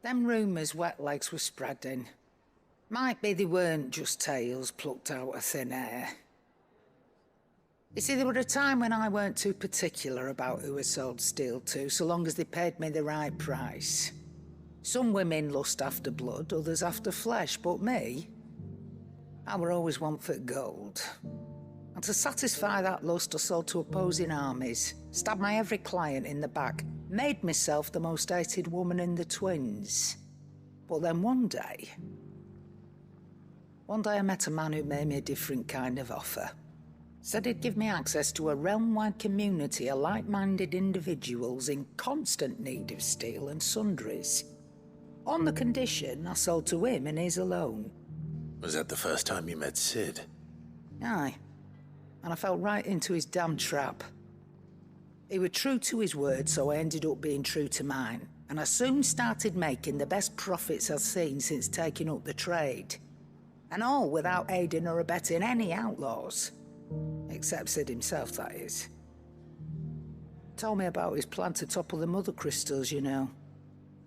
Them rumours wet legs were spreading. Might be they weren't just tales plucked out of thin air. You see, there were a time when I weren't too particular about who I sold steel to, so long as they paid me the right price. Some women lust after blood, others after flesh, but me, I were always one for gold. And to satisfy that lust, I sold to opposing armies, stabbed my every client in the back, made myself the most hated woman in the twins. But then one day I met a man who made me a different kind of offer. Said he'd give me access to a realm-wide community of like-minded individuals in constant need of steel and sundries. On the condition I sold to him and his alone. Was that the first time you met Sid? Aye. And I fell right into his damn trap. He was true to his word, so I ended up being true to mine. And I soon started making the best profits I've seen since taking up the trade. And all without aiding or abetting any outlaws. Except Sid himself, that is. Told me about his plan to topple the mother crystals, you know.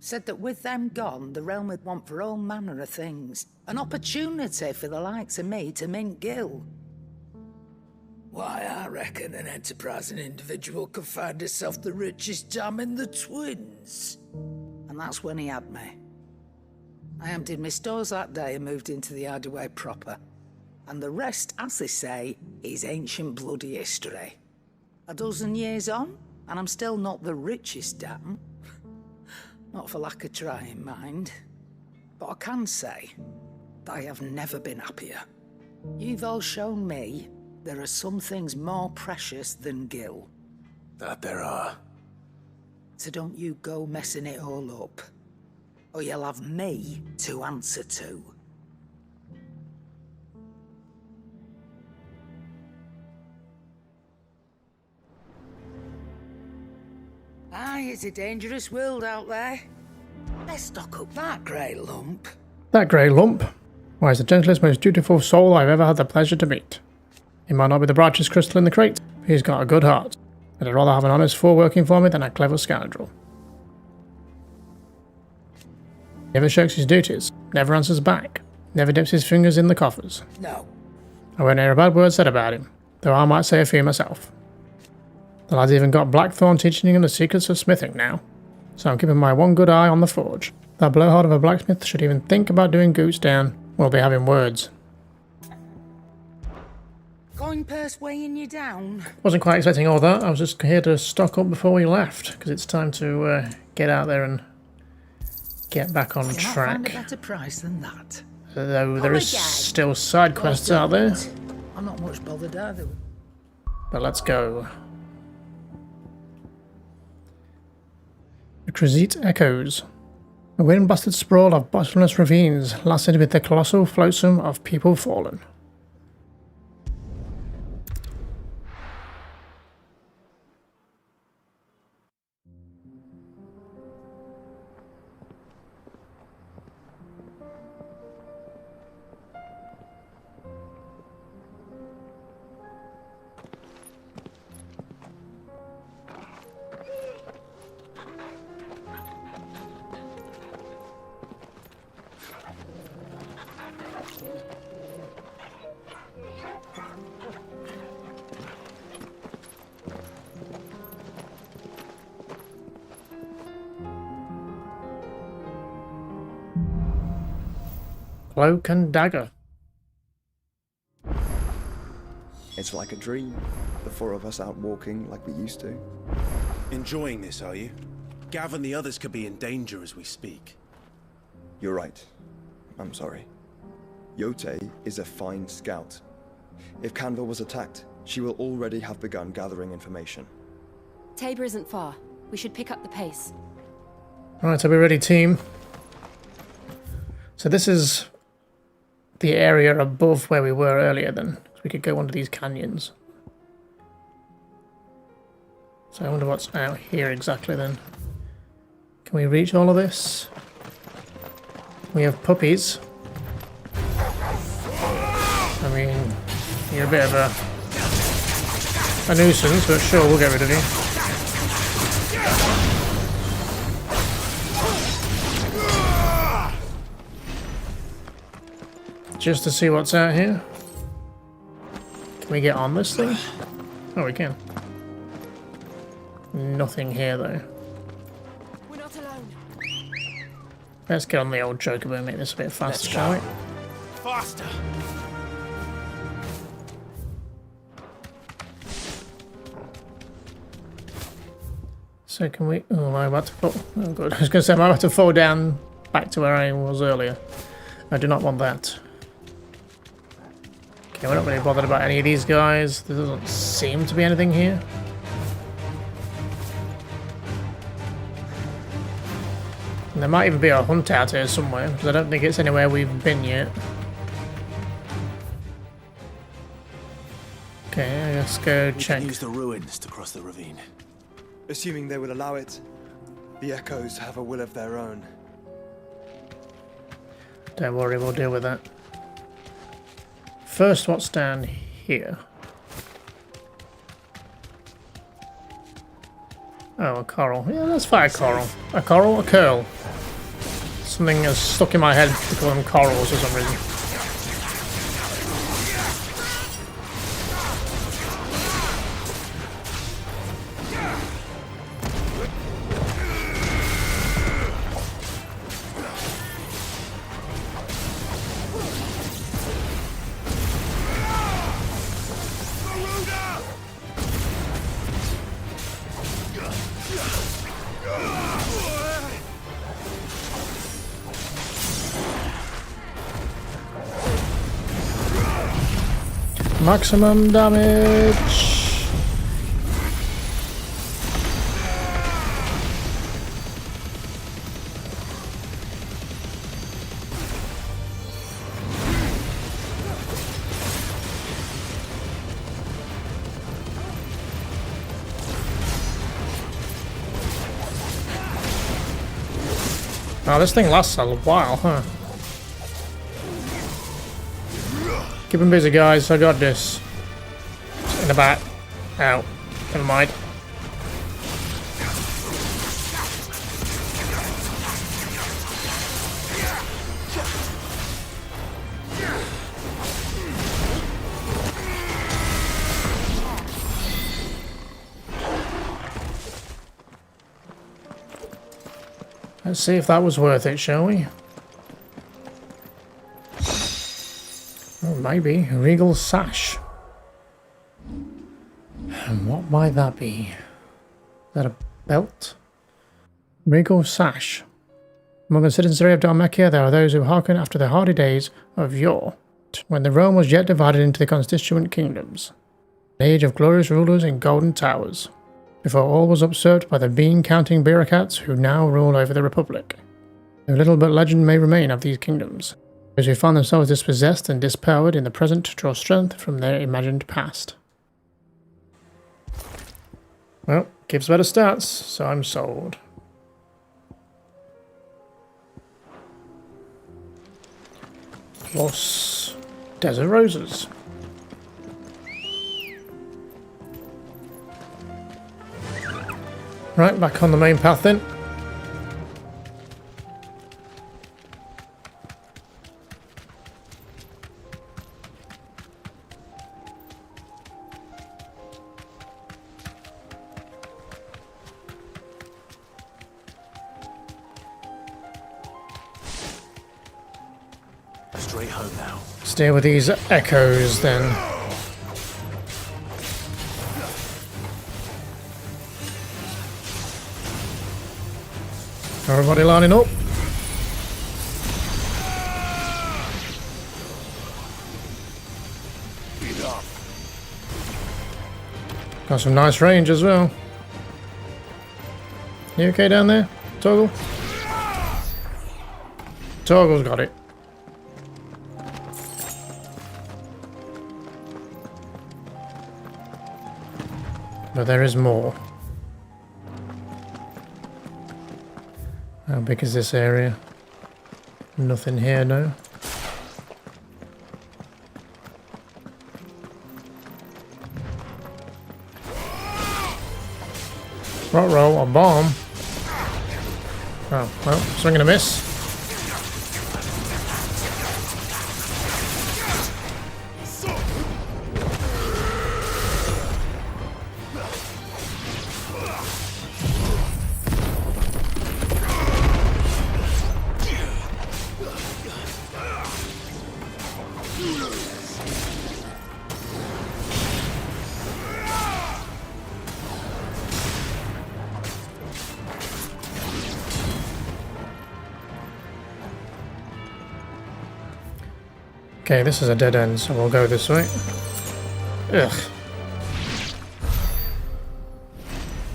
Said that with them gone, the realm would want for all manner of things. An opportunity for the likes of me to mint gil. Why, I reckon an enterprising individual could find herself the richest dam in the twins. And that's when he had me. I emptied my stores that day and moved into the hideaway proper. And the rest, as they say, is ancient bloody history. A dozen years on, and I'm still not the richest dam. Not for lack of trying, mind. But I can say that I have never been happier. You've all shown me there are some things more precious than gil. That there are. So don't you go messing it all up, or you'll have me to answer to. Aye, it's a dangerous world out there. Let's stock up that grey lump. That grey lump? Why, he's the gentlest, most dutiful soul I've ever had the pleasure to meet. He might not be the brightest crystal in the crate, but he's got a good heart. And I'd rather have an honest fool working for me than a clever scoundrel. Never shirks his duties, never answers back, never dips his fingers in the coffers. No. I won't hear a bad word said about him, though I might say a few myself. The lad's even got Blackthorn teaching him the secrets of smithing now, so I'm keeping my one good eye on the forge. That blowhard of a blacksmith should even think about doing Goose down, we'll be having words. Coin purse weighing you down? Wasn't quite expecting all that, I was just here to stock up before we left, because it's time to get out there and get back on track. Find a better price than that. Though there is still side quests out there. I'm not much bothered either. But let's go. The Crezit echoes. A wind-blasted sprawl of bottomless ravines lasted with the colossal flotsam of people fallen. Cloak and dagger. It's like a dream. The four of us out walking like we used to. Enjoying this, are you? Gav and the others could be in danger as we speak. You're right. I'm sorry. Yote is a fine scout. If Kanvar was attacked, she will already have begun gathering information. Tabor isn't far. We should pick up the pace. Alright, are we ready, team? So this is the area above where we were earlier then. So we could go under these canyons. So I wonder what's out here exactly then. Can we reach all of this? We have puppies. I mean, you're a bit of a nuisance, but sure, we'll get rid of you. just to see what's out here. Can we get on this thing? Oh, we can. Nothing here, though. We're not alone. Let's get on the old chocobo and make this a bit faster, shall we? Faster! So can we... Oh, am I about to fall? Oh, good. I was going to say, am I about to fall down back to where I was earlier? I do not want that. Okay, we're not really bothered about any of these guys. There doesn't seem to be anything here. And there might even be a hunt out here somewhere, because I don't think it's anywhere we've been yet. Okay, let's go check. We can use the ruins to cross the ravine. Assuming they will allow it, the Echoes have a will of their own. Don't worry, we'll deal with that. First, what's down here? Oh, a coral. Yeah, let's fight a coral. A coral? A curl. Something has stuck in my head to call them corals for some reason. Maximum damage. Oh, this thing lasts a while, huh? Keep him busy, guys. I got this. In the back. Ow. Never mind. Let's see if that was worth it, shall we? Oh, maybe. A regal sash. And what might that be? Is that a belt? Regal sash. Among the citizenry of Dalmacia, there are those who hearken after the hardy days of yore, when the realm was yet divided into the constituent kingdoms. An age of glorious rulers in golden towers, before all was usurped by the bean-counting bureaucrats who now rule over the Republic. No little but legend may remain of these kingdoms. Those who find themselves dispossessed and dispowered in the present draw strength from their imagined past. Well, gives better stats, so I'm sold. Plus desert roses. Right, back on the main path then. Straight home now. Stay with these echoes then. Everybody lining up. Got some nice range as well. You okay down there, Toggle? Toggle's got it. But there is more. How big is this area? Nothing here, no. Roll, a bomb. Oh, well, swing and a miss. Okay, this is a dead end, so we'll go this way. Ugh.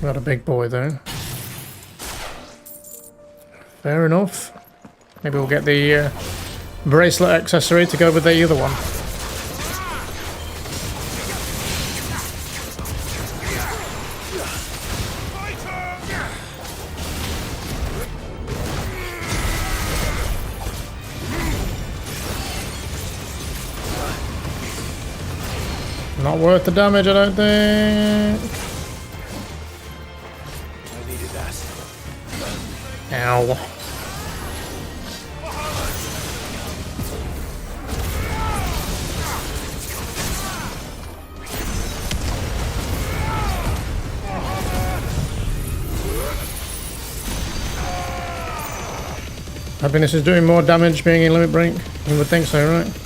Got a big boy though. Fair enough. Maybe we'll get the bracelet accessory to go with the other one. Not worth the damage, I don't think. I needed that. Ow. Hoping this is doing more damage being in limit break. You would think so, right?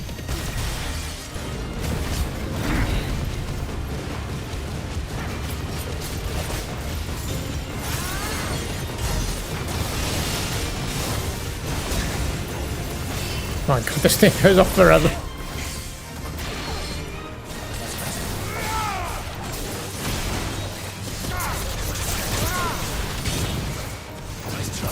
My god, this thing goes off forever. Nice try.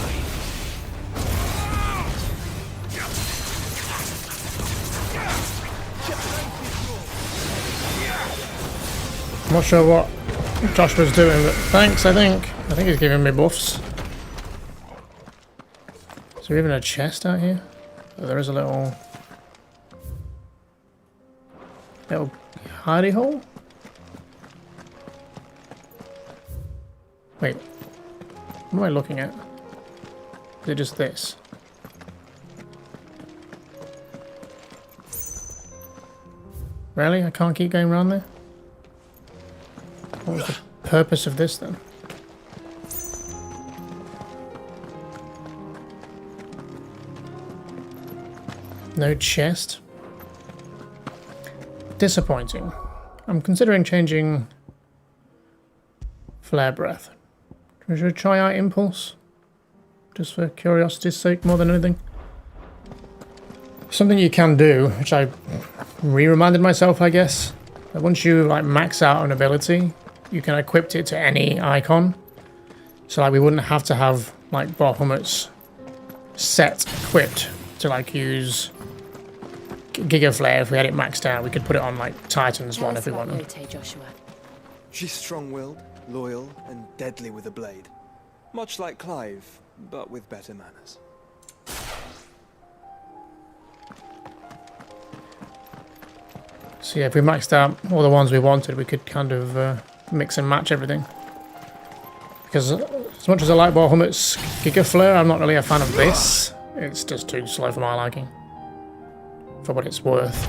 I'm not sure what Josh was doing, but thanks, I think. I think he's giving me buffs. Is there even a chest out here? Oh, there is a little hidey hole? Wait. What am I looking at? Is it just this? Really? I can't keep going around there? What was the purpose of this then? No chest. Disappointing. I'm considering changing Flare Breath. Should I try out Impulse? Just for curiosity's sake more than anything. Something you can do, which I reminded myself, I guess. That once you like max out an ability, you can equip it to any icon. So like we wouldn't have to have like Bahamut's set equipped to like use Giga Flare. If we had it maxed out, we could put it on like Titan's one if we wanted. Yote, Joshua. She's strong-willed, loyal, and deadly with a blade. Much like Clive, but with better manners. So yeah, if we maxed out all the ones we wanted, we could kind of mix and match everything. Because as much as I like Bahamut's Giga Flare, I'm not really a fan of this. It's just too slow for my liking. For what it's worth.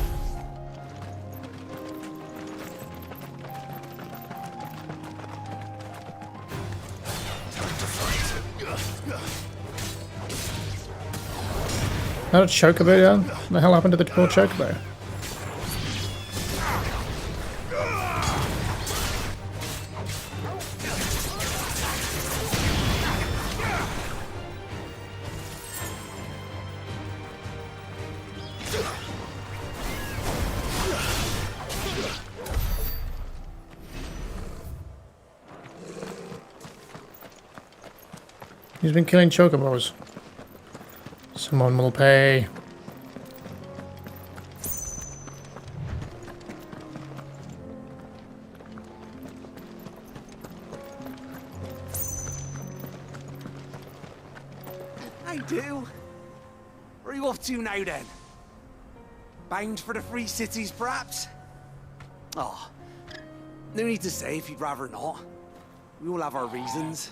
Not a chocobo down? What the hell happened to the poor chocobo? He's been killing chocobos. Someone will pay. I do. Where are you off to now then? Bound for the Free Cities, perhaps? Oh, no need to say if you'd rather not. We all have our reasons.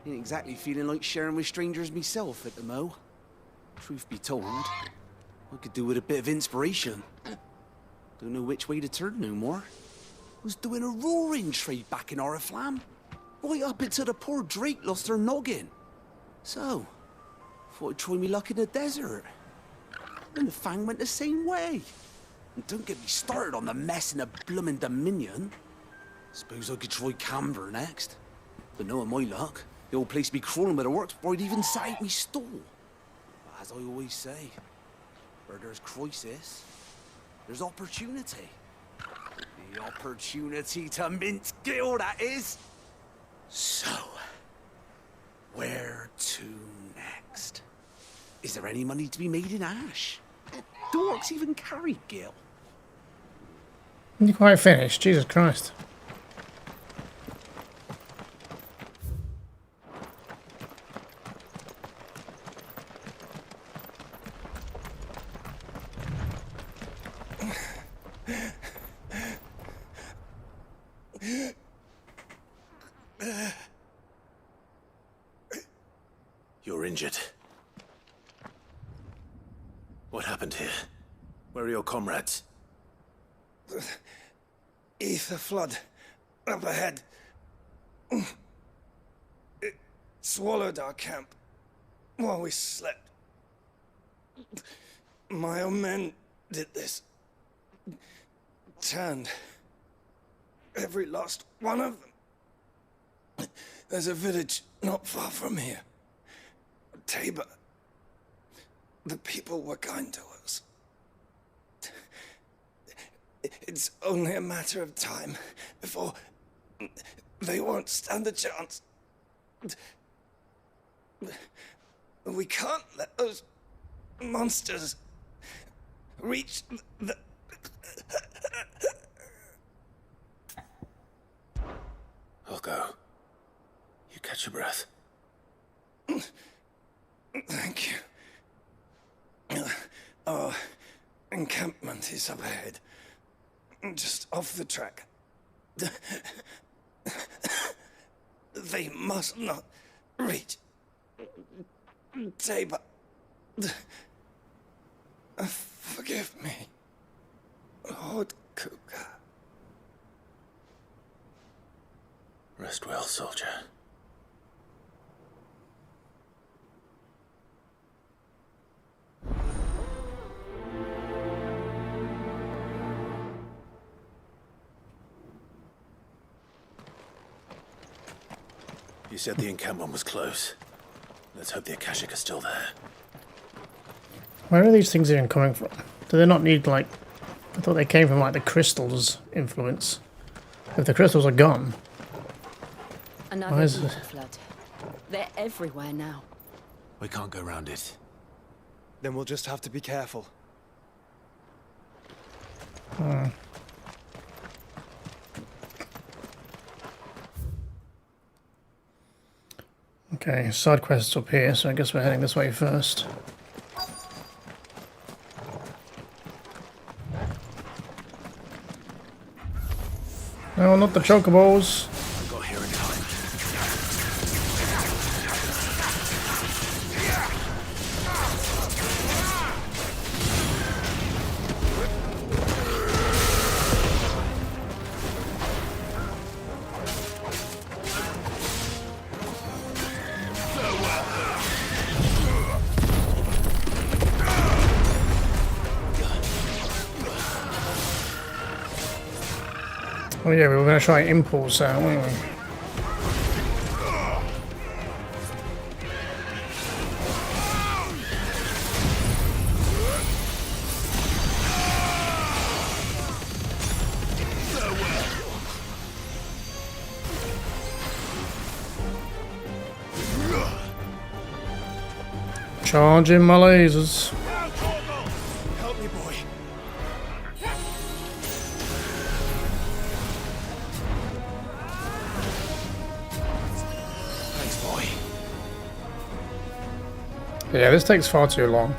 Ain't exactly feeling like sharing with strangers myself at the mo. Truth be told, I could do with a bit of inspiration. Don't know which way to turn no more. Was doing a roaring trade back in Oriflamme. Right up until the poor Drake lost her noggin. So, thought I'd try me luck in the desert. And the Fang went the same way. And don't get me started on the mess in the bloomin' Dominion. Suppose I could try Kanvar next. But knowing my luck, the old place be crawling with the works before I'd even sat out me stall. But as I always say, where there's crisis, there's opportunity. The opportunity to mince Gil, that is. So, where to next? Is there any money to be made in Ash? Do orcs even carry Gil? You quite finished, Jesus Christ. You're injured. What happened here? Where are your comrades? Ether flood. Up ahead. It swallowed our camp while we slept. My own men did this. Turned every last one of them. There's a village not far from here. Tabor. The people were kind to us. It's only a matter of time before they won't stand a chance. We can't let those monsters reach the... I'll go. You catch your breath. Thank you. Our encampment is up ahead. Just off the track. They must not reach Tabor. Forgive me, Lord Cougar. Rest well, soldier. You said the encampment was close. Let's hope the Akashic are still there. Where are these things even coming from? Do they not need, like... I thought they came from, like, the crystals' influence. If the crystals are gone... Another ether flood. They're everywhere now. We can't go round it. Then we'll just have to be careful. Okay, side quest's up here, so I guess we're heading this way first. No, not the chocobos. I got here in time. Oh yeah, we were going to try impulse out, weren't we? Charging my lasers. Help me, boy. Thanks, boy. Yeah, this takes far too long.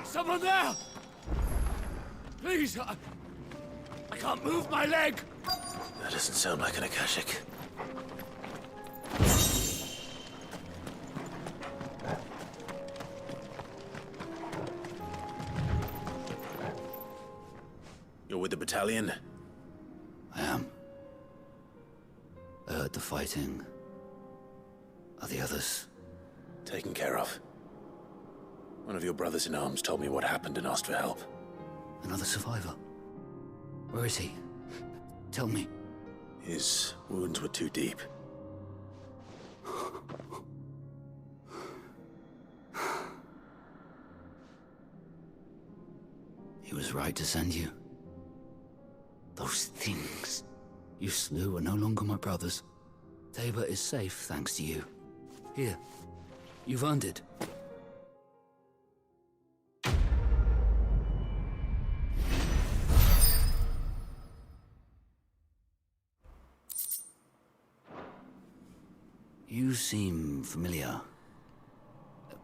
Someone there! Please, I can't move my leg! That doesn't sound like an Akashic. You're with the battalion? I am. I heard the fighting. Are the others? Taken care of. One of your brothers-in-arms told me what happened and asked for help. Another survivor. Where is he? Tell me. His wounds were too deep. He was right to send you. Those things you slew are no longer my brothers. Tabor is safe thanks to you. Here, you've earned it. You seem familiar.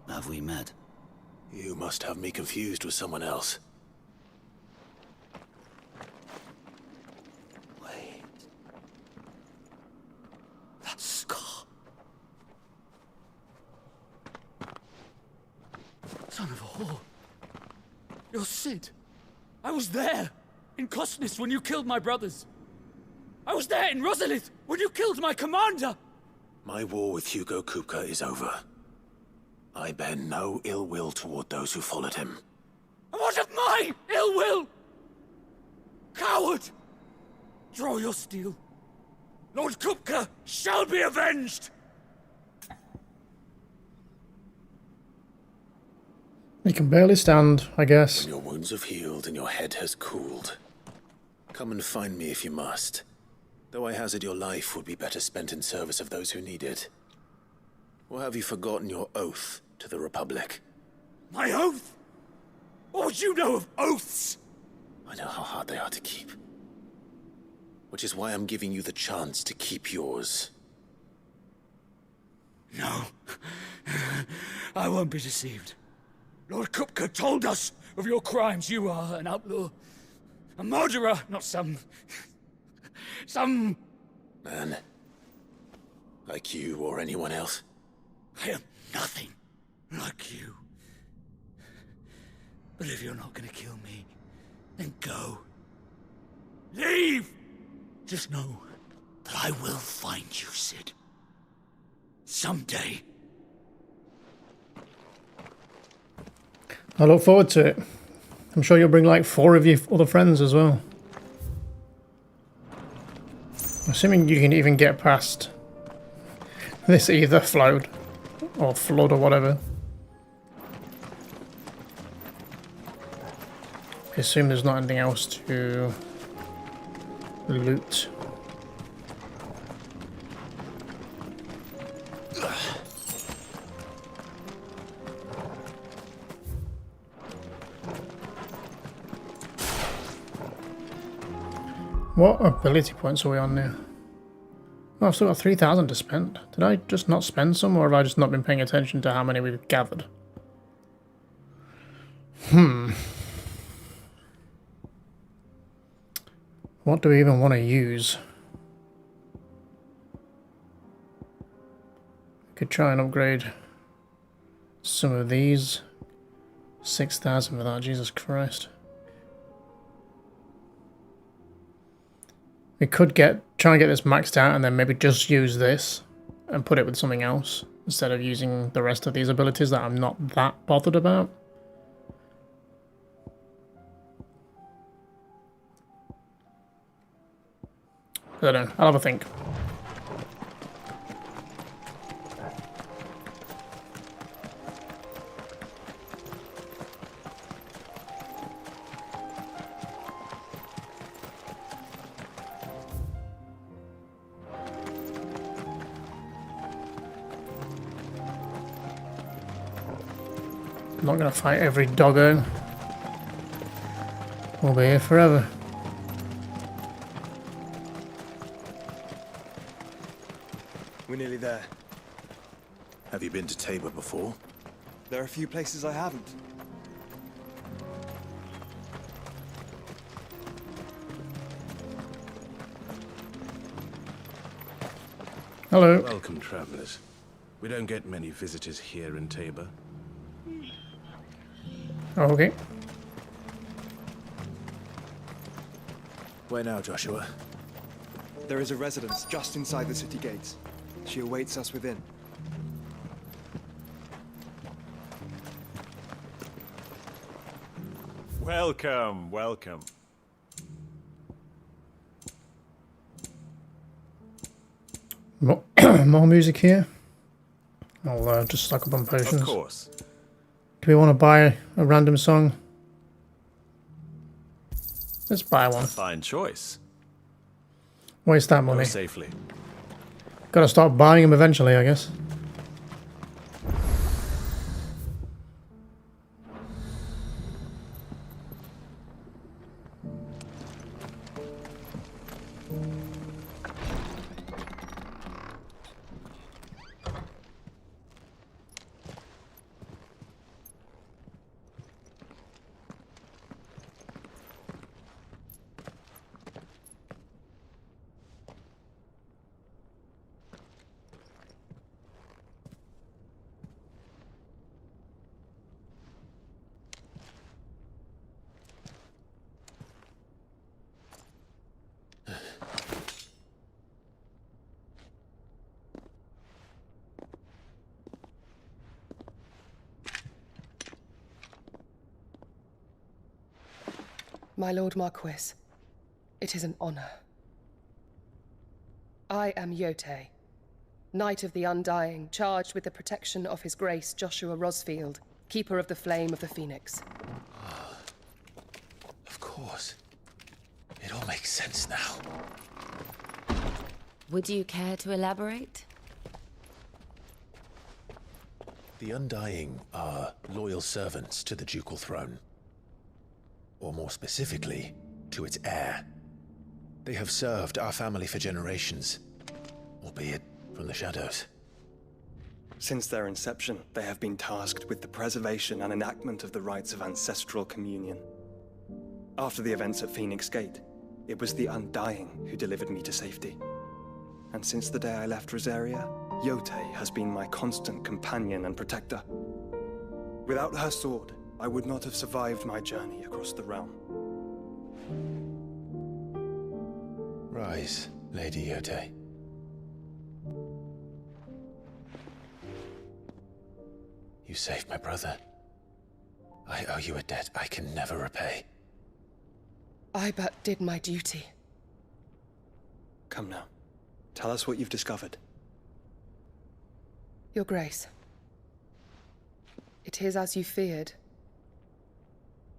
Have we met? You must have me confused with someone else. Wait. That scar. Son of a whore. You're Sid. I was there, in Cosnes when you killed my brothers. I was there in Rosalith when you killed my commander. My war with Hugo Kupka is over. I bear no ill will toward those who followed him. And what of my ill will? Coward! Draw your steel. Lord Kupka shall be avenged! You can barely stand, I guess. When your wounds have healed and your head has cooled, come and find me if you must. Though I hazard your life would be better spent in service of those who need it. Or have you forgotten your oath to the Republic? My oath? What would you know of oaths? I know how hard they are to keep. Which is why I'm giving you the chance to keep yours. No. I won't be deceived. Lord Kupka told us of your crimes. You are an outlaw. A murderer, not some man. Like you or anyone else. I am nothing like you. But if you're not gonna kill me, then go. Leave! Just know that I will find you, Sid. Someday. I look forward to it. I'm sure you'll bring like 4 of your other friends as well. Assuming you can even get past this either flood or whatever. I assume there's not anything else to loot. What ability points are we on now? Oh, I've still got 3,000 to spend. Did I just not spend some, or have I just not been paying attention to how many we've gathered? What do we even want to use? Could try and upgrade some of these. 6,000 for that, Jesus Christ. We could try and get this maxed out and then maybe just use this and put it with something else instead of using the rest of these abilities that I'm not that bothered about. I don't know, I'll have a think. I'm not going to fight every doggo. We'll be here forever. We're nearly there. Have you been to Tabor before? There are a few places I haven't. Hello. Welcome, travelers. We don't get many visitors here in Tabor. Oh, okay. Where now, Joshua? There is a residence just inside the city gates. She awaits us within. Welcome, welcome. More, more music here. I'll just stock up on potions. Of course. Do we want to buy a random song? Let's buy one. Fine choice. Waste that money. Go safely. Gotta start buying them eventually, I guess. My Lord Marquis, it is an honor. I am Yotei, Knight of the Undying, charged with the protection of His Grace Joshua Rosfield, Keeper of the Flame of the Phoenix. Of course. It all makes sense now. Would you care to elaborate? The Undying are loyal servants to the ducal throne. Or more specifically, to its heir. They have served our family for generations, albeit from the shadows. Since their inception, they have been tasked with the preservation and enactment of the rites of ancestral communion. After the events at Phoenix Gate, it was the Undying who delivered me to safety. And since the day I left Rosaria, Yotei has been my constant companion and protector. Without her sword, I would not have survived my journey across the realm. Rise, Lady Yotei. You saved my brother. I owe you a debt I can never repay. I but did my duty. Come now. Tell us what you've discovered. Your Grace. It is as you feared.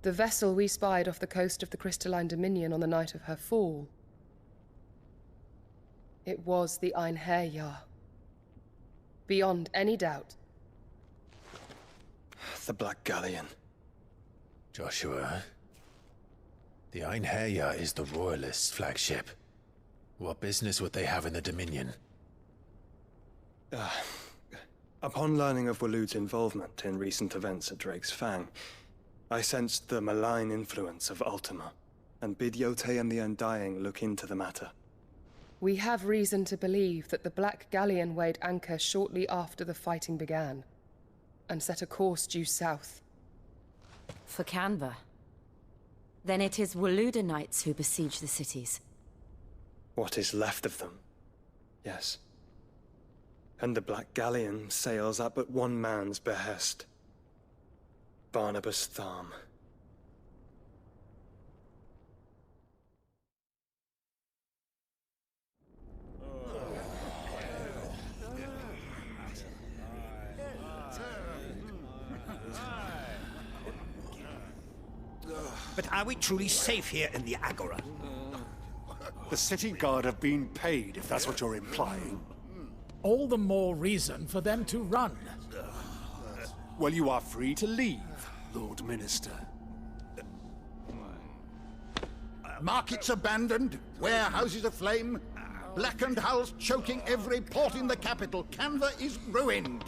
The vessel we spied off the coast of the Crystalline Dominion on the night of her fall. It was the Einherjar. Beyond any doubt. The Black Galleon. Joshua, the Einherjar is the Royalists' flagship. What business would they have in the Dominion? Upon learning of Waloed's involvement in recent events at Drake's Fang, I sensed the malign influence of Ultima, and bid Yotei and the Undying look into the matter. We have reason to believe that the Black Galleon weighed anchor shortly after the fighting began, and set a course due south. For Kanvar? Then it is Waloed knights who besiege the cities. What is left of them, yes. And the Black Galleon sails at but one man's behest. Barnabas Tharm. But are we truly safe here in the Agora? The city guard have been paid, if that's what you're implying. All the more reason for them to run. Well, you are free to leave, Lord Minister. Markets abandoned, warehouses aflame, blackened hulls choking every port in the capital. Kanvar is ruined.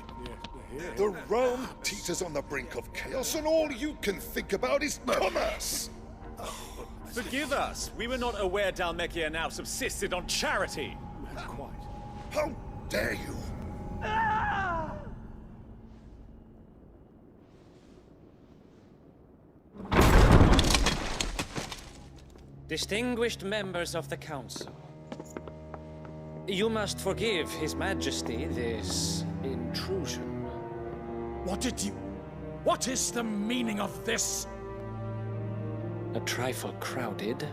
The realm teeters on the brink of chaos, and all you can think about is commerce! Forgive us. We were not aware Dhalmekia now subsisted on charity. Quite. How dare you? Distinguished members of the Council, you must forgive His Majesty this intrusion. What is the meaning of this? A trifle crowded,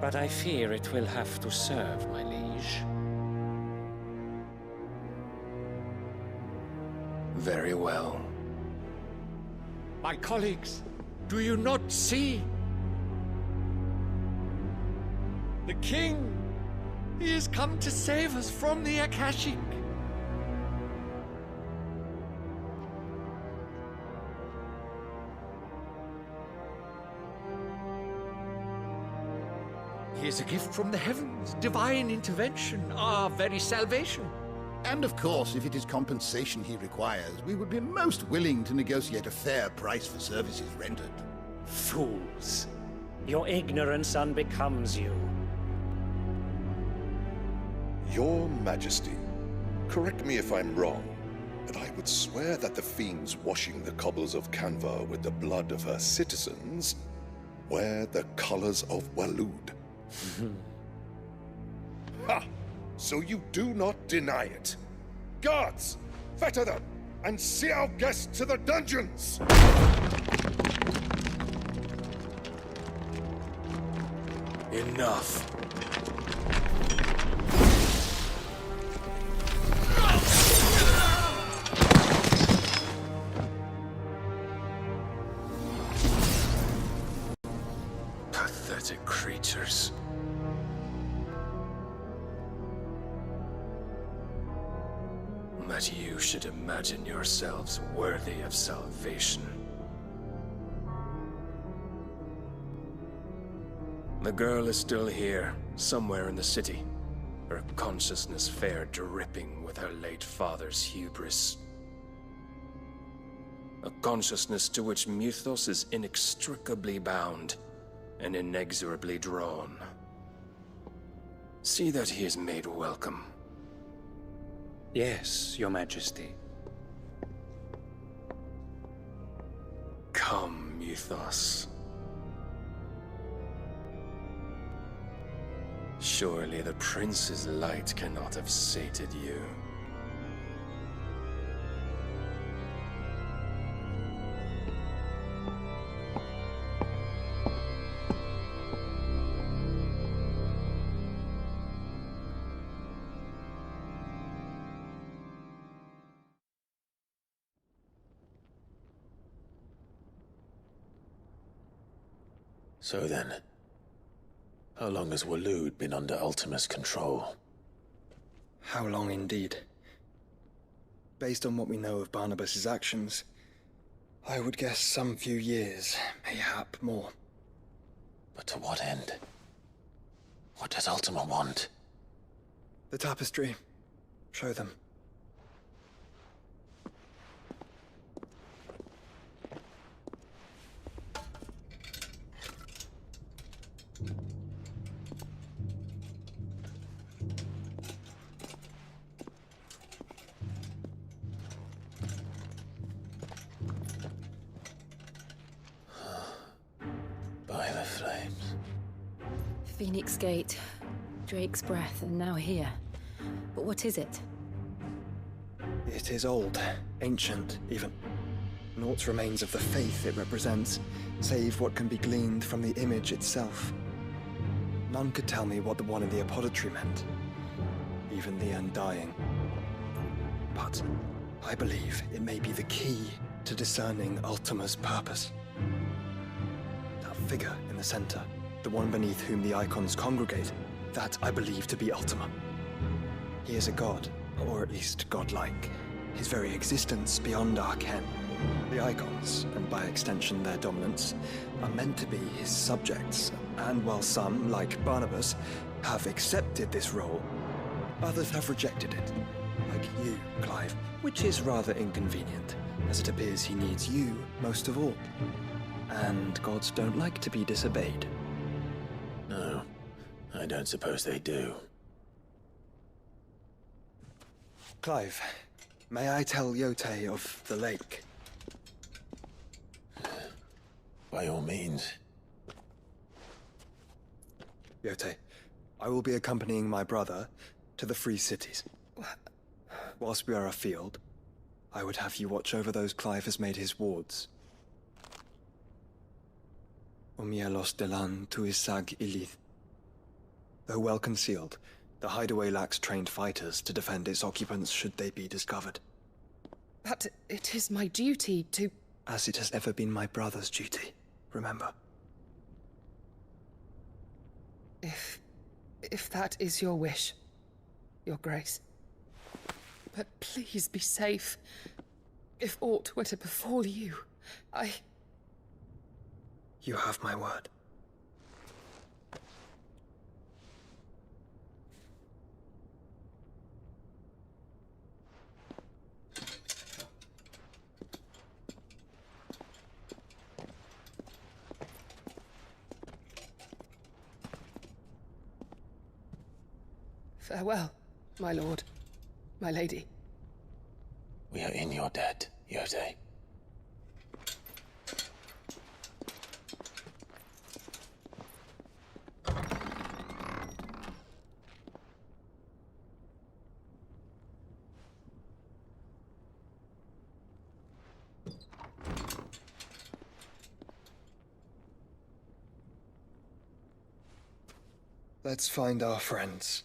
but I fear it will have to serve, my liege. Very well. My colleagues, do you not see? The king! He has come to save us from the Akashic! He is a gift from the heavens, divine intervention, our very salvation. And of course, if it is compensation he requires, we would be most willing to negotiate a fair price for services rendered. Fools! Your ignorance unbecomes you. Your Majesty, correct me if I'm wrong, but I would swear that the fiends washing the cobbles of Kanvar with the blood of her citizens wear the colors of Waloed. Ha! So you do not deny it. Guards, fetter them, and see our guests to the dungeons! Enough. Pathetic creatures. That you should imagine yourselves worthy of salvation. The girl is still here, somewhere in the city, her consciousness fair dripping with her late father's hubris. A consciousness to which Mythos is inextricably bound and inexorably drawn. See that he is made welcome. Yes, Your Majesty. Come, Mythos. Surely the prince's light cannot have sated you. So then, how long has Waloed been under Ultima's control? How long indeed? Based on what we know of Barnabas's actions, I would guess some few years, mayhap more. But to what end? What does Ultima want? The tapestry. Show them. By the flames. Phoenix Gate, Drake's Breath, and now here. But what is it? It is old, ancient, even. Naught remains of the faith it represents, save what can be gleaned from the image itself. None could tell me what the one in the apothecary meant, even the Undying. But I believe it may be the key to discerning Ultima's purpose. That figure in the center, the one beneath whom the icons congregate, that I believe to be Ultima. He is a god, or at least godlike. His very existence beyond our ken. The icons, and by extension their dominance, are meant to be his subjects, and while some, like Barnabas, have accepted this role, others have rejected it, like you, Clive, which is rather inconvenient, as it appears he needs you most of all. And gods don't like to be disobeyed. No, I don't suppose they do. Clive, may I tell Yote of the lake? By all means. Yote, I will be accompanying my brother to the Free Cities. Whilst we are afield, I would have you watch over those Clive has made his wards. Omielos delan tuisag ilith. Though well concealed, the hideaway lacks trained fighters to defend its occupants should they be discovered. But it is my duty to... As it has ever been my brother's duty, remember. If that is your wish, Your Grace. But please be safe. If aught were to befall you, You have my word. Farewell, my lord, my lady. We are in your debt, Yode. Let's find our friends.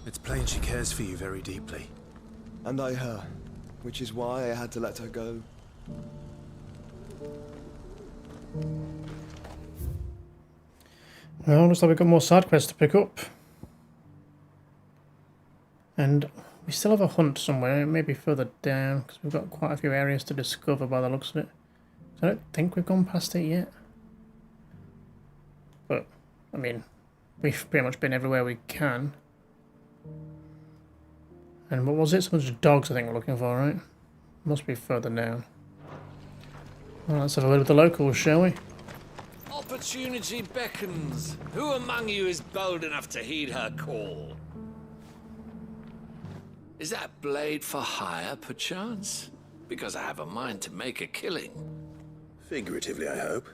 It's plain she cares for you very deeply. And I her, which is why I had to let her go. Well, looks like we've got more side quests to pick up. And we still have a hunt somewhere, maybe further down, because we've got quite a few areas to discover by the looks of it. So I don't think we've gone past it yet. But, I mean, we've pretty much been everywhere we can. And what was it? Some dogs I think we're looking for, right? Must be further down. Well, let's have a look at the locals, shall we? Opportunity beckons. Who among you is bold enough to heed her call? Is that blade for hire, perchance? Because I have a mind to make a killing. Figuratively, I hope.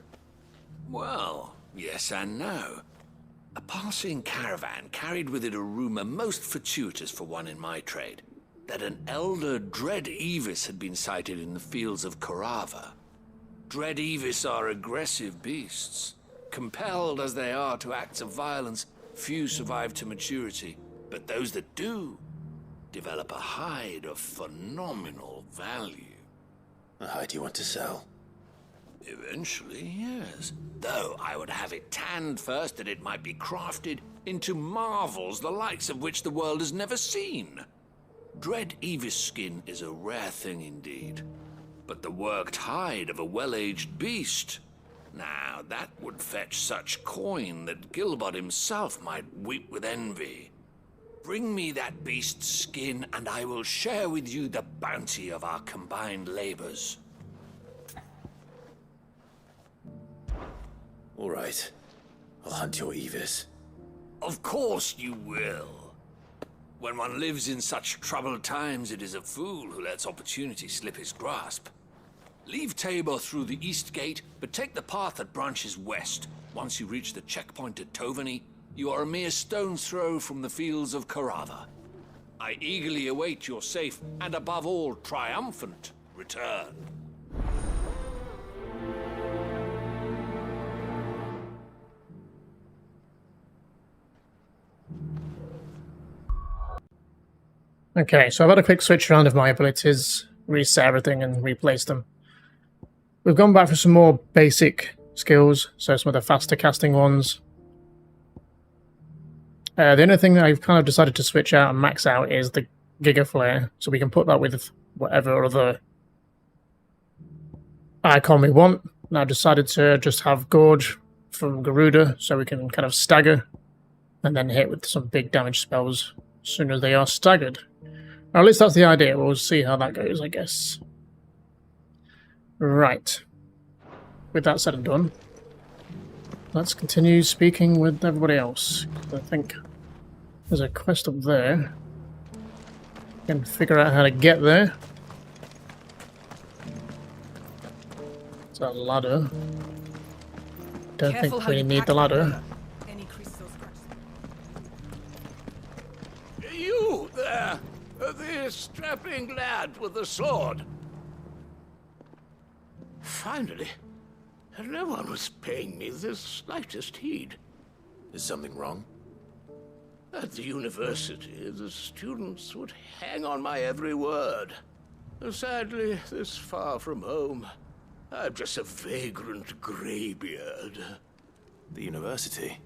Well, yes and no. A passing caravan carried with it a rumor most fortuitous for one in my trade, that an elder Dread Evis had been sighted in the fields of Karava. Dread Evis are aggressive beasts. Compelled as they are to acts of violence, few survive to maturity, but those that do develop a hide of phenomenal value. A hide you want to sell? Eventually, yes. Though I would have it tanned first that it might be crafted into marvels the likes of which the world has never seen. Dread Evis skin is a rare thing indeed. But the worked hide of a well-aged beast, now that would fetch such coin that Gilbert himself might weep with envy. Bring me that beast's skin and I will share with you the bounty of our combined labors. All right. I'll hunt your Evis. Of course you will. When one lives in such troubled times, it is a fool who lets opportunity slip his grasp. Leave Tabor through the east gate, but take the path that branches west. Once you reach the checkpoint at Tovany, you are a mere stone's throw from the fields of Karava. I eagerly await your safe, and above all, triumphant return. Okay, so I've had a quick switch around of my abilities, reset everything and replace them. We've gone back for some more basic skills, so some of the faster casting ones. The only thing that I've kind of decided to switch out and max out is the Giga Flare, so we can put that with whatever other icon we want. And I decided to just have Gorge from Garuda, so we can kind of stagger, and then hit with some big damage spells as soon as they are staggered. Or at least that's the idea. We'll see how that goes, I guess. Right. With that said and done, let's continue speaking with everybody else. I think there's a quest up there. Can figure out how to get there. It's a ladder. Don't think we need the ladder. You there! The strapping lad with the sword. Finally. No one was paying me the slightest heed. Is something wrong? At the university, the students would hang on my every word. Sadly, this far from home, I'm just a vagrant greybeard. The university?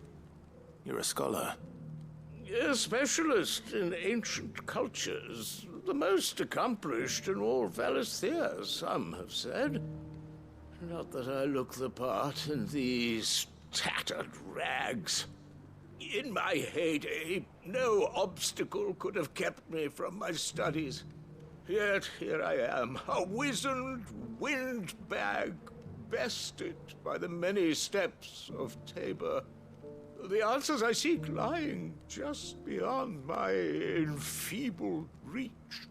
You're a scholar. A specialist in ancient cultures. The most accomplished in all Valisthea, some have said. Not that I look the part in these tattered rags. In my heyday, no obstacle could have kept me from my studies. Yet here I am, a wizened windbag, bested by the many steps of Tabor. The answers I seek lying just beyond my enfeebled reach.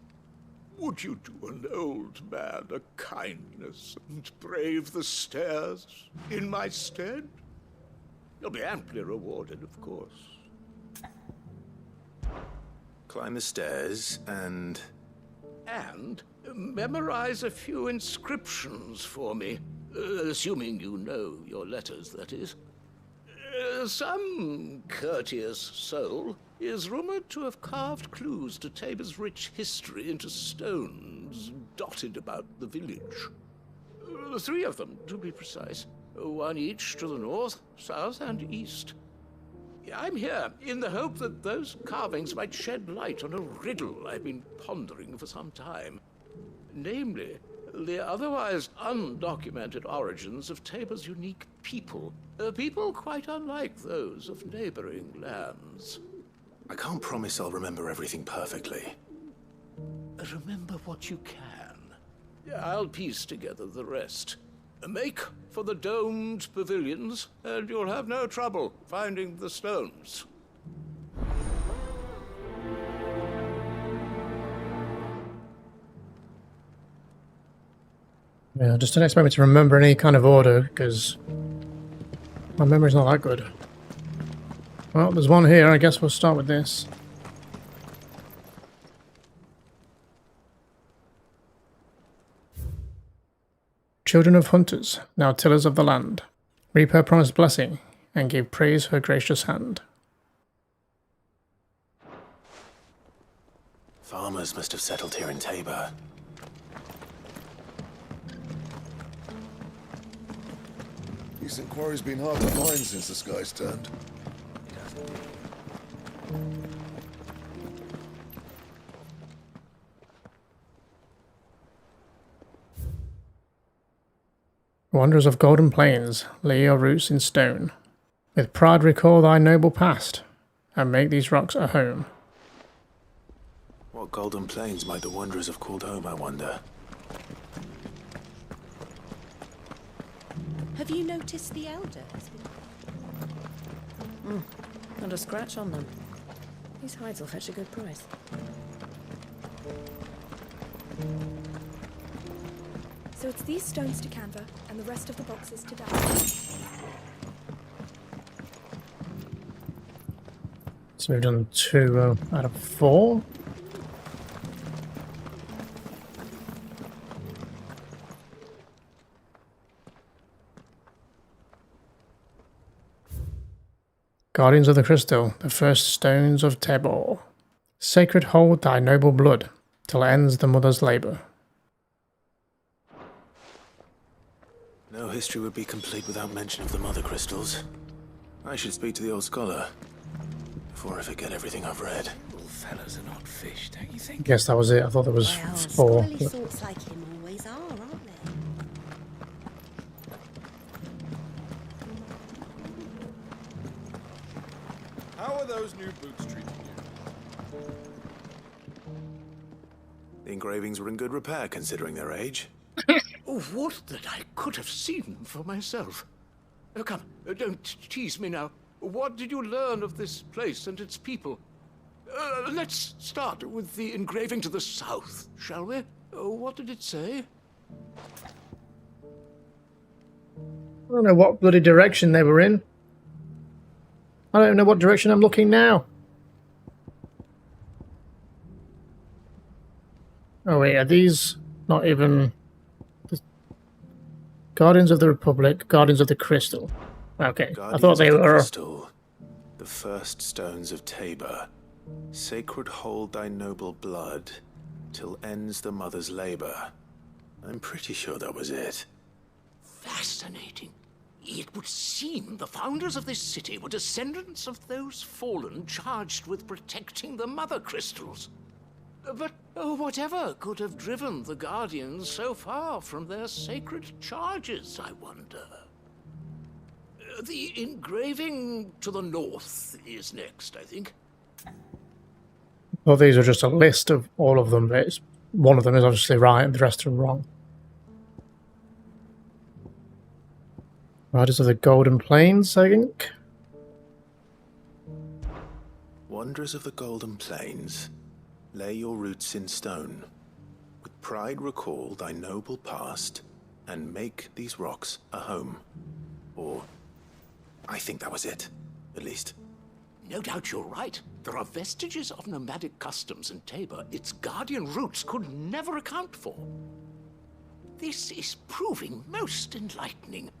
Would you do an old man a kindness and brave the stairs in my stead? You'll be amply rewarded, of course. Climb the stairs and... And memorize a few inscriptions for me. Assuming you know your letters, that is. Some courteous soul is rumored to have carved clues to Tabor's rich history into stones dotted about the village. 3 of them, to be precise. 1 each to the north, south, and east. I'm here in the hope that those carvings might shed light on a riddle I've been pondering for some time. Namely, the otherwise undocumented origins of Tabor's unique people. People quite unlike those of neighboring lands. I can't promise I'll remember everything perfectly. Remember what you can. I'll piece together the rest. Make for the domed pavilions, and you'll have no trouble finding the stones. Yeah, just don't expect me to remember any kind of order, because my memory's not that good. Well, there's one here. I guess we'll start with this. Children of hunters, now tillers of the land, reap her promised blessing, and give praise her gracious hand. Farmers must have settled here in Tabor. Decent quarry's been hard to find since the sky's turned. Wanderers of golden plains, lay your roots in stone. With pride recall thy noble past, and make these rocks a home. What golden plains might the wanderers have called home, I wonder? Have you noticed the elder has been... Not a scratch on them. These hides will fetch a good price. So it's these stones to Kanvar, and the rest of the boxes to Dad. So we've done 2 out of 4. Guardians of the Crystal, the first stones of Tabor. Sacred hold thy noble blood, till ends the mother's labour. No history would be complete without mention of the mother crystals. I should speak to the old scholar before I forget everything I've read. All fellas are not fish, don't you think? Guess that was it. I thought there was 4. Scholarly sorts like him always are, aren't they? How are those new boots treating you? The engravings were in good repair considering their age. Would that I could have seen them for myself. Come, don't tease me now. What did you learn of this place and its people? Let's start with the engraving to the south, shall we? What did it say? I don't know what bloody direction they were in. I don't know what direction I'm looking now. Oh wait, are these not even... Guardians of the Republic, Guardians of the Crystal. Okay, I thought they were... Crystal, the first stones of Tabor. Sacred hold thy noble blood, till ends the mother's labor. I'm pretty sure that was it. Fascinating. It would seem the founders of this city were descendants of those fallen charged with protecting the mother crystals. But whatever could have driven the Guardians so far from their sacred charges, I wonder? The engraving to the north is next, I think. Well, these are just a list of all of them. One of them is obviously right and the rest are wrong. Riders of the Golden Plains, I think. Wanderers of the Golden Plains, lay your roots in stone. With pride recall thy noble past, and make these rocks a home. Or, I think that was it, at least. No doubt you're right. There are vestiges of nomadic customs in Tabor its guardian roots could never account for. This is proving most enlightening.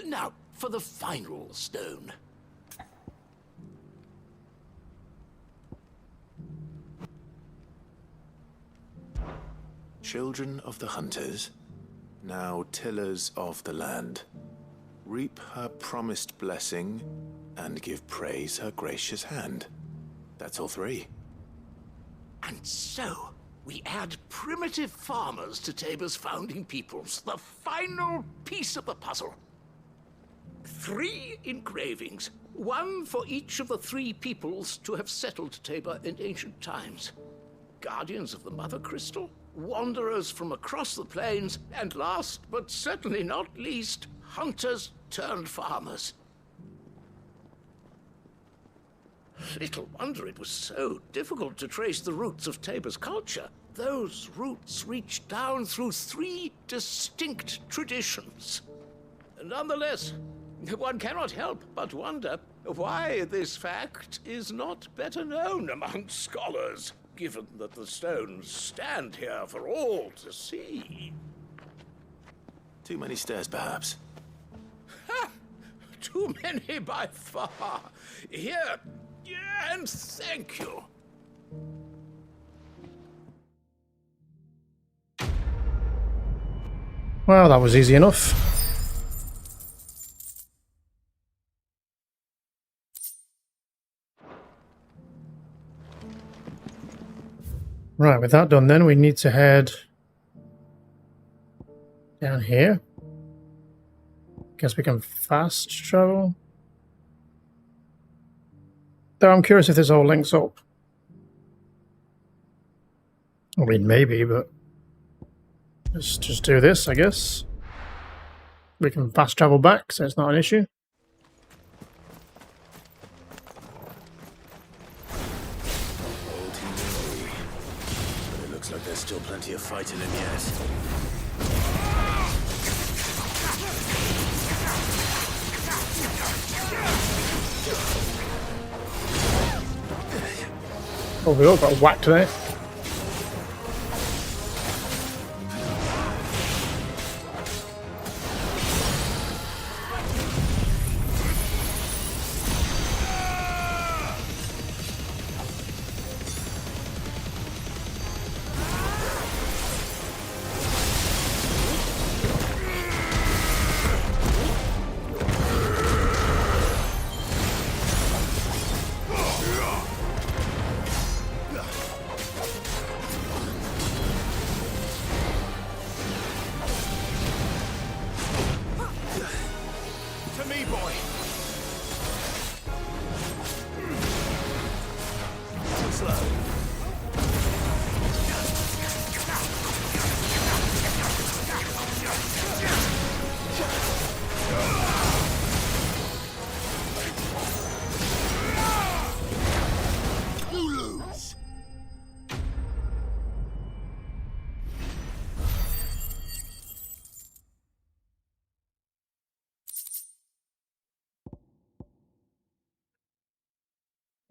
Now, for the final stone. Children of the hunters, now tillers of the land, reap her promised blessing and give praise her gracious hand. That's all three. And so, we add primitive farmers to Tabor's founding peoples, the final piece of the puzzle. 3 engravings, one for each of the 3 peoples to have settled Tabor in ancient times. Guardians of the Mother Crystal, wanderers from across the plains, and last but certainly not least, hunters turned farmers. Little wonder it was so difficult to trace the roots of Tabor's culture. Those roots reach down through 3 distinct traditions. Nonetheless, one cannot help but wonder why this fact is not better known among scholars, given that the stones stand here for all to see. Too many stairs, perhaps. Ha! Too many by far. Here, and thank you. Well, that was easy enough. Right, with that done then, we need to head down here. Guess we can fast travel. Though I'm curious if this all links up. I mean, maybe, but let's just do this, I guess. We can fast travel back, so it's not an issue. Looks like there's still plenty of fight in him yet. Oh, we all got whacked there.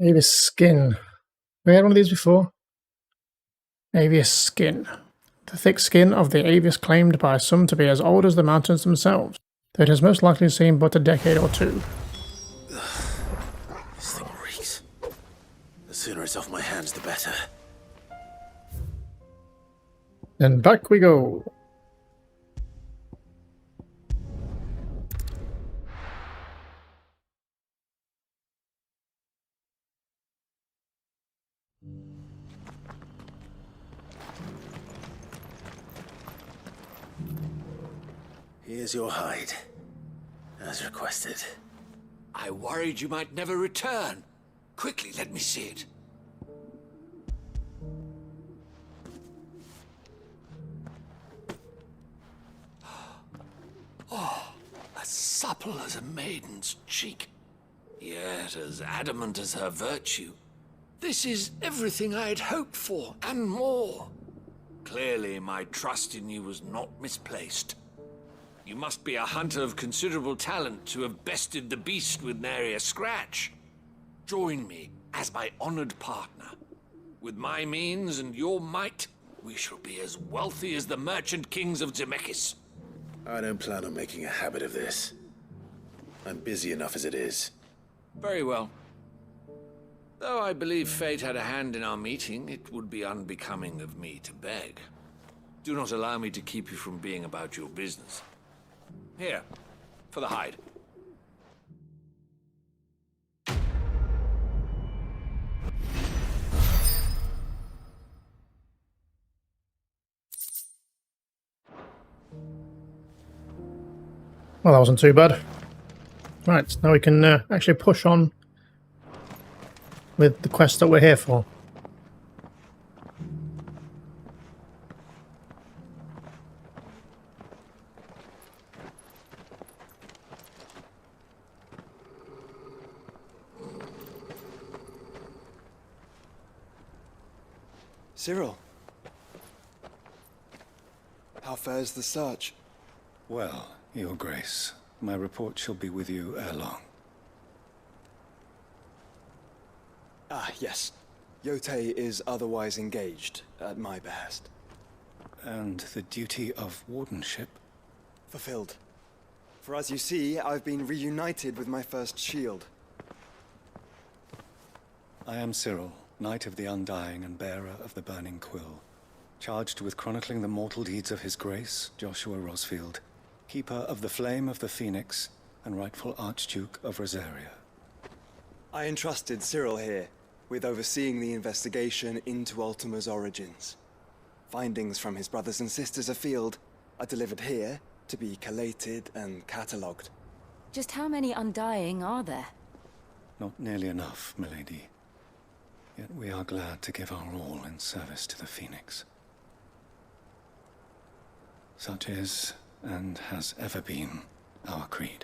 Avius skin. We had one of these before. Avius skin. The thick skin of the Avius claimed by some to be as old as the mountains themselves, though it has most likely seen but a decade or two. This thing reeks. The sooner it's off my hands, the better. And back we go. Here's your hide, as requested. I worried you might never return. Quickly, let me see it. Oh, as supple as a maiden's cheek, yet as adamant as her virtue. This is everything I had hoped for, and more. Clearly, my trust in you was not misplaced. You must be a hunter of considerable talent to have bested the beast with nary a scratch. Join me as my honored partner. With my means and your might, we shall be as wealthy as the merchant kings of Zemeckis. I don't plan on making a habit of this. I'm busy enough as it is. Very well. Though I believe fate had a hand in our meeting, it would be unbecoming of me to beg. Do not allow me to keep you from being about your business. Here, for the hide. Well, that wasn't too bad. Right, now we can actually push on with the quest that we're here for. Cyril. How fares the search? Well, Your Grace, my report shall be with you ere long. Ah, yes. Yotei is otherwise engaged, at my behest. And the duty of wardenship? Fulfilled. For as you see, I've been reunited with my first shield. I am Cyril, Knight of the Undying and bearer of the Burning Quill, charged with chronicling the mortal deeds of His Grace, Joshua Rosfield, Keeper of the Flame of the Phoenix and rightful Archduke of Rosaria. I entrusted Cyril here with overseeing the investigation into Ultima's origins. Findings from his brothers and sisters afield are delivered here to be collated and catalogued. Just how many Undying are there? Not nearly enough, milady. Yet we are glad to give our all in service to the Phoenix. Such is, and has ever been, our creed.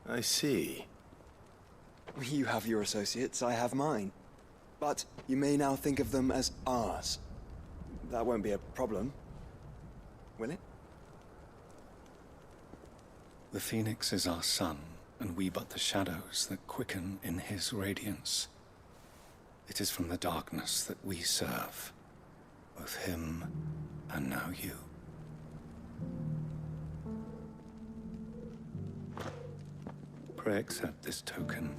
I see. You have your associates, I have mine. But you may now think of them as ours. That won't be a problem, will it? The Phoenix is our sun, and we but the shadows that quicken in his radiance. It is from the darkness that we serve, both him and now you. Pray accept this token.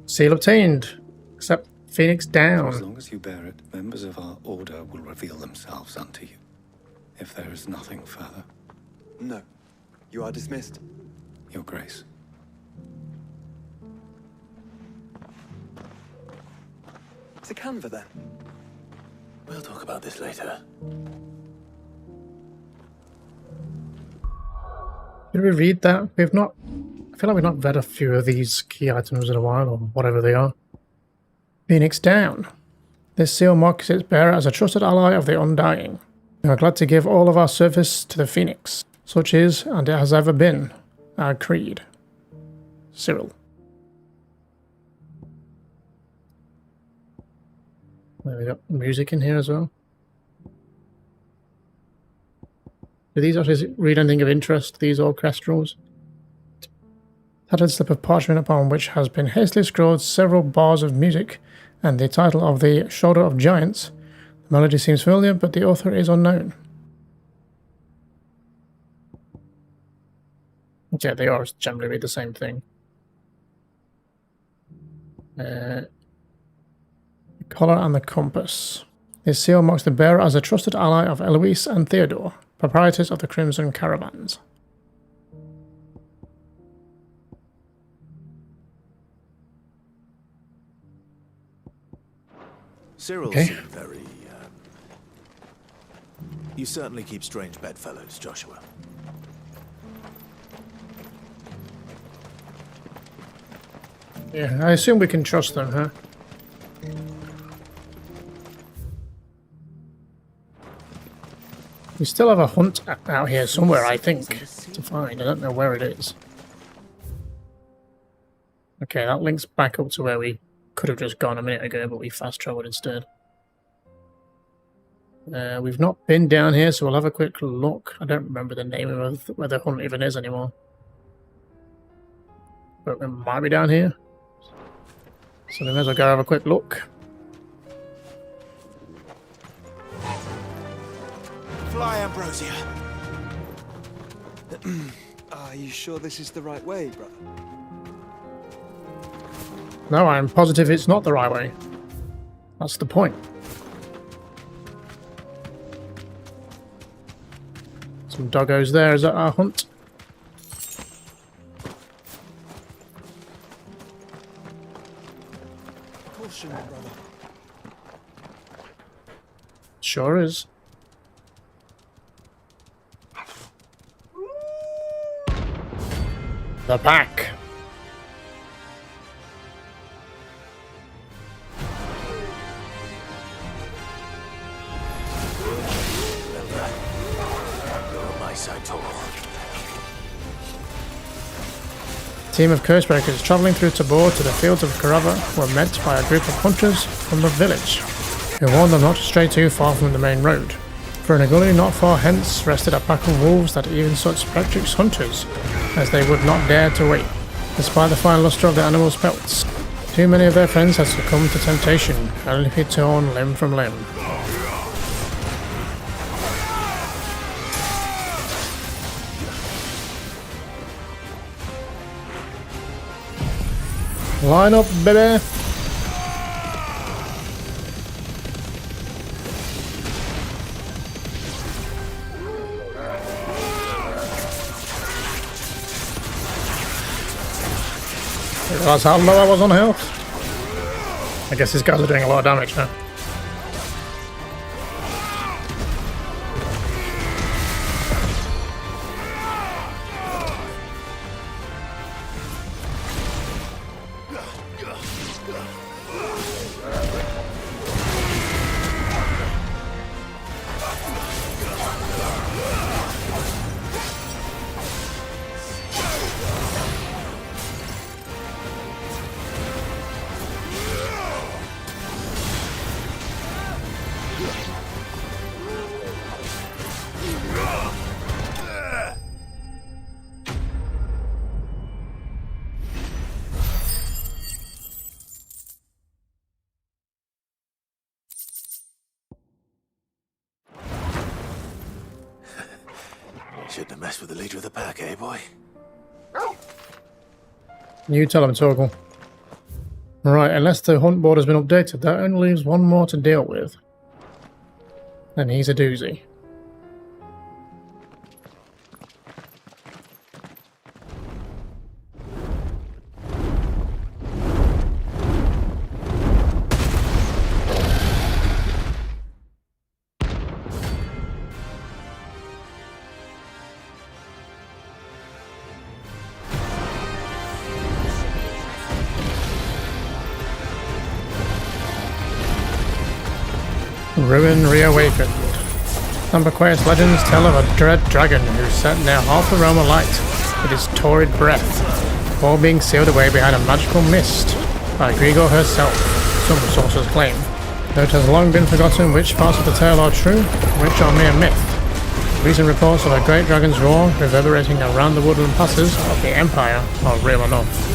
Seal obtained. Accept Phoenix down. For as long as you bear it, members of our order will reveal themselves unto you. If there is nothing further. No. You are dismissed. Your Grace. To Kanvar, then. We'll talk about this later. Did we read that? We've not... I feel like we've not read a few of these key items in a while, or whatever they are. Phoenix down. This seal marks its bearer as a trusted ally of the Undying. We are glad to give all of our service to the Phoenix. Such is, and it has ever been, our creed. Cyril. There we got music in here as well. Do these actually read anything of interest, these orchestrals? tattered slip of parchment upon which has been hastily scrawled several bars of music and the title of the Shoulder of Giants. The melody seems familiar, but the author is unknown. Yeah, they all generally read the same thing. The collar and the compass. This seal marks the bearer as a trusted ally of Eloise and Theodore, proprietors of the Crimson Caravans. Cyril Okay. seemed very, You certainly keep strange bedfellows, Joshua. Yeah, I assume we can trust them, huh? We still have a hunt out here somewhere, I think, to find. I don't know where it is. Okay, that links back up to where we could have just gone a minute ago, but we fast-traveled instead. We've not been down here, so we'll have a quick look. I don't remember the name of where the hunt even is anymore. But we might be down here. So we may as well go have a quick look. Fly, Ambrosia. Are you sure this is the right way, brother? No, I'm positive it's not the right way. That's the point. Some doggos there. Is that our hunt? Caution, brother. Sure is. The pack. A team of Curse-breakers travelling through Tabor to the fields of Karava were met by a group of hunters from the village, who warned them not to stray too far from the main road. For in a gully not far hence rested a pack of wolves that even such practice hunters, as they would not dare to wait, despite the fine lustre of the animals' pelts. Too many of their friends had succumbed to temptation, only to be torn limb from limb. Line up, baby! Realize how low I was on health. I guess these guys are doing a lot of damage now. Shouldn't have messed with the leader of the pack, eh, boy? You tell him, Torgal. Right, unless the hunt board has been updated, that only leaves one more to deal with. And he's a doozy. Ruin reawakened. Some Bequeat's legends tell of a dread dragon who set near half the realm alight with his torrid breath, all being sealed away behind a magical mist by Grigor herself, some sources claim, though it has long been forgotten which parts of the tale are true and which are mere myth. Recent reports of a great dragon's roar reverberating around the woodland passes of the Empire are real enough.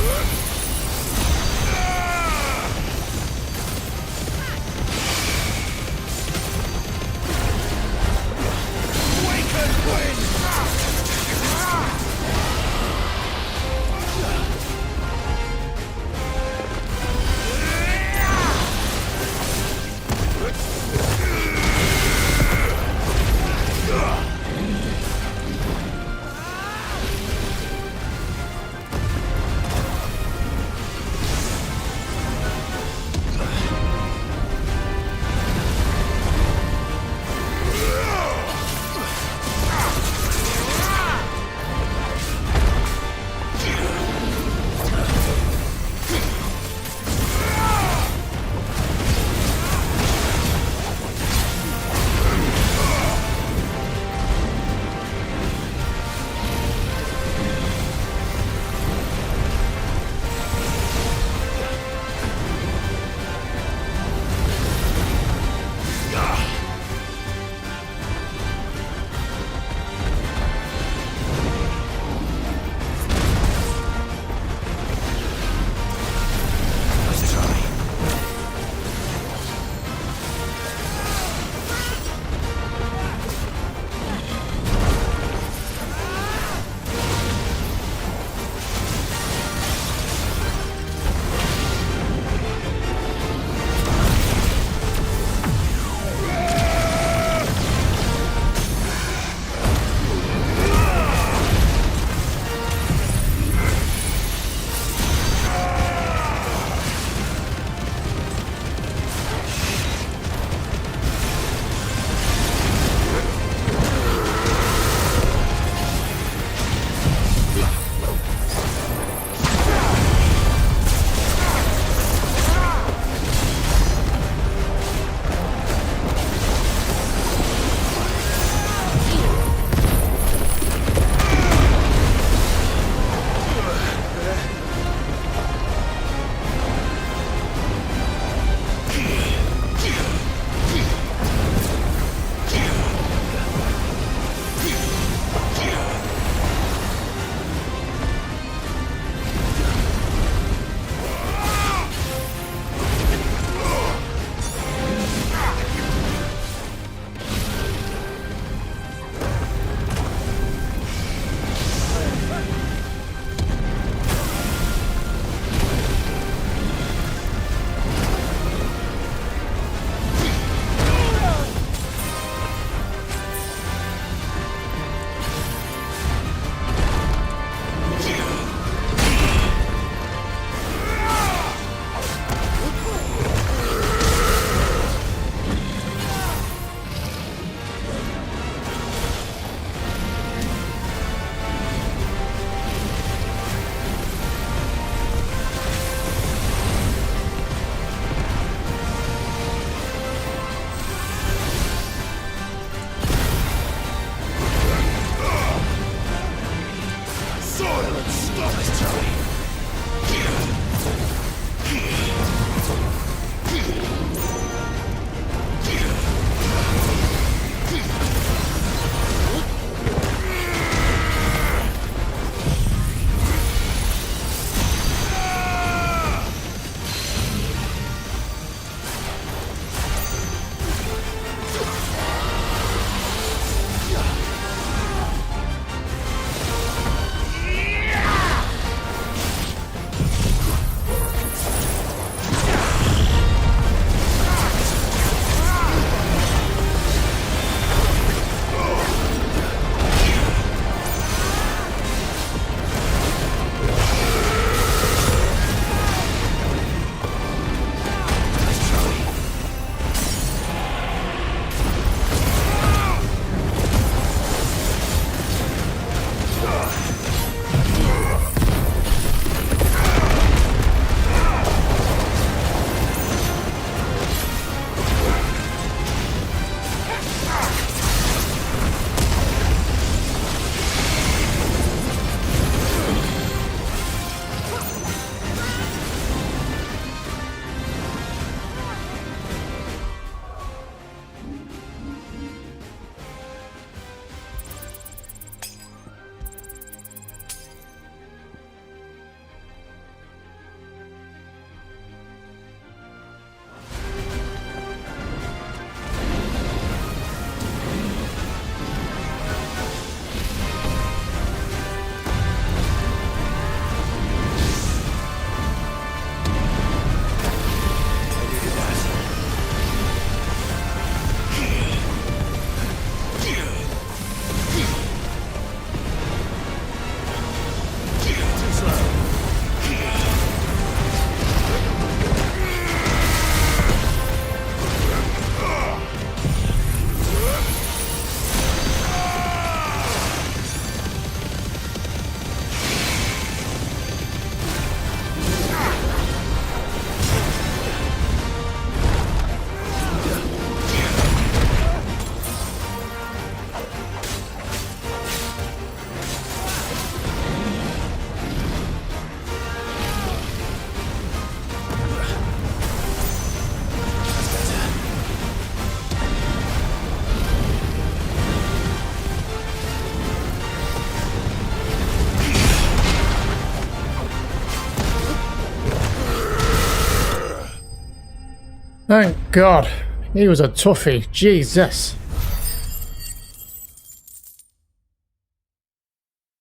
Thank God. He was a toughie. Jesus.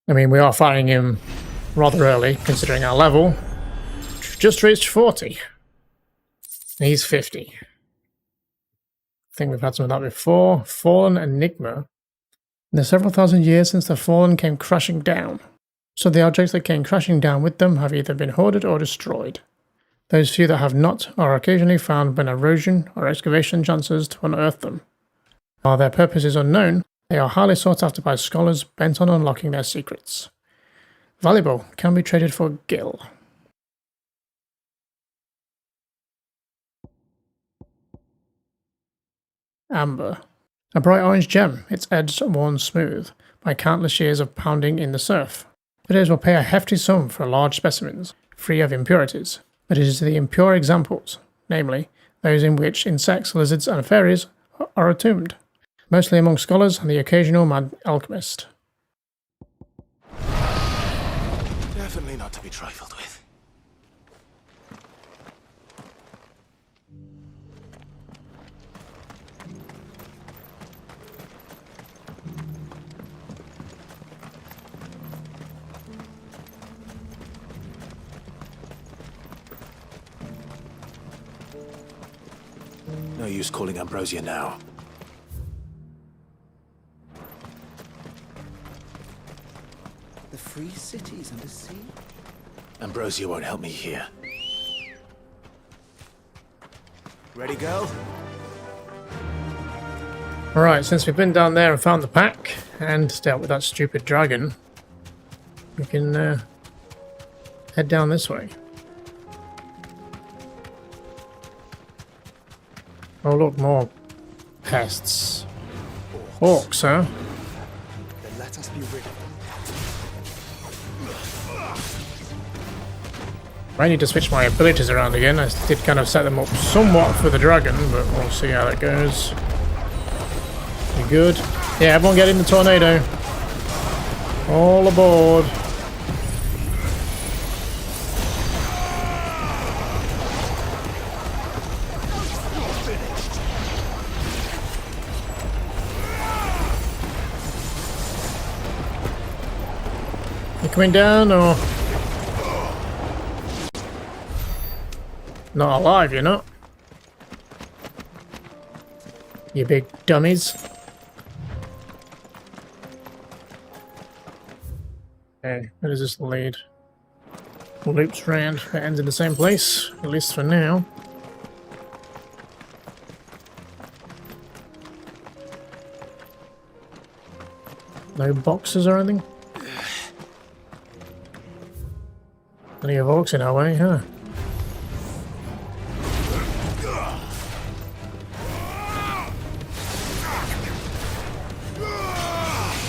I mean, we are fighting him rather early, considering our level. Just reached 40. He's 50. I think we've had some of that before. Fallen Enigma. In the several thousand years since the Fallen came crashing down. So the objects that came crashing down with them have either been hoarded or destroyed. Those few that have not are occasionally found when erosion or excavation chances to unearth them. While their purpose is unknown, they are highly sought after by scholars bent on unlocking their secrets. Valuable, can be traded for gil. Amber. A bright orange gem, its edge worn smooth by countless years of pounding in the surf. Bidders will pay a hefty sum for large specimens, free of impurities, but it is the impure examples, namely, those in which insects, lizards, and fairies are entombed, mostly among scholars and the occasional mad alchemist. Definitely not to be trifled with. No use calling Ambrosia now. The free cities under sea? Ambrosia won't help me here. Ready, go? Alright, since we've been down there and found the pack, and dealt with that stupid dragon, we can head down this way. Oh look, more pests. Orcs, huh? Then let us be rid of them. I need to switch my abilities around again. I did kind of set them up somewhat for the dragon, but we'll see how that goes. You good? Yeah, everyone get in the tornado. All aboard. You coming down or? Not alive, you're not. You big dummies. Okay, where does this lead? Loops round, it ends in the same place, at least for now. No boxes or anything? Plenty of orcs in our way, huh?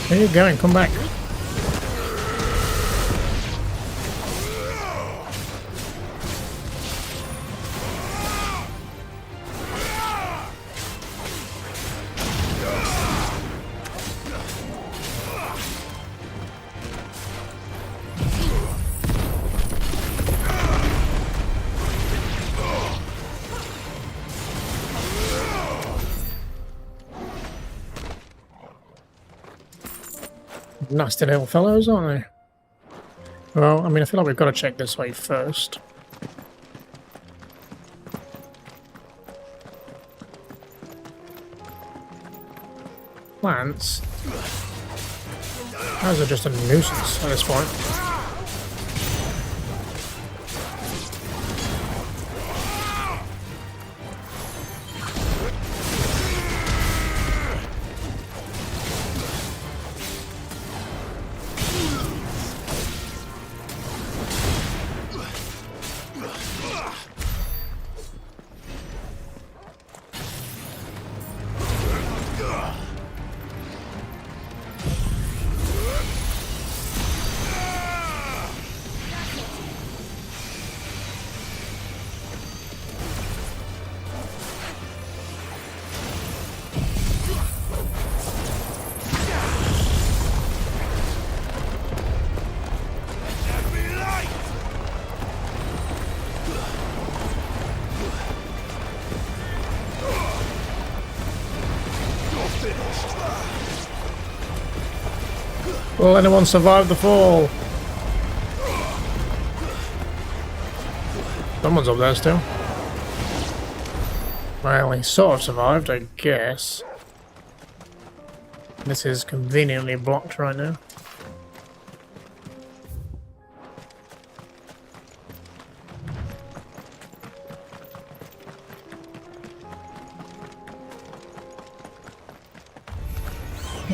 Where are you going? Come back. Nasty little fellows, aren't they? Well, I mean, I feel like we've got to check this way first. Plants? Those are just a nuisance at this point. Will anyone survive the fall? Someone's up there still. Well, he sort of survived, I guess. This is conveniently blocked right now.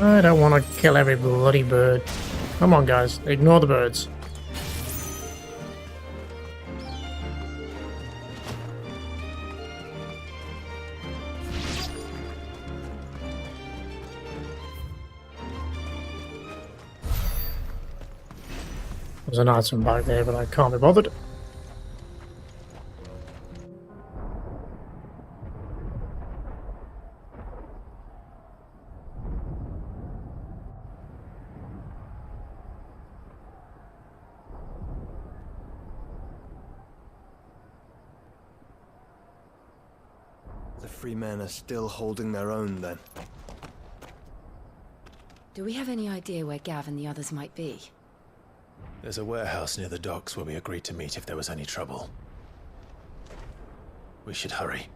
I don't want to kill every bloody bird. Come on, guys. Ignore the birds. There's an item back there, but I can't be bothered. The free men are still holding their own, then. Do we have any idea where Gav and the others might be? There's a warehouse near the docks where we agreed to meet if there was any trouble. We should hurry.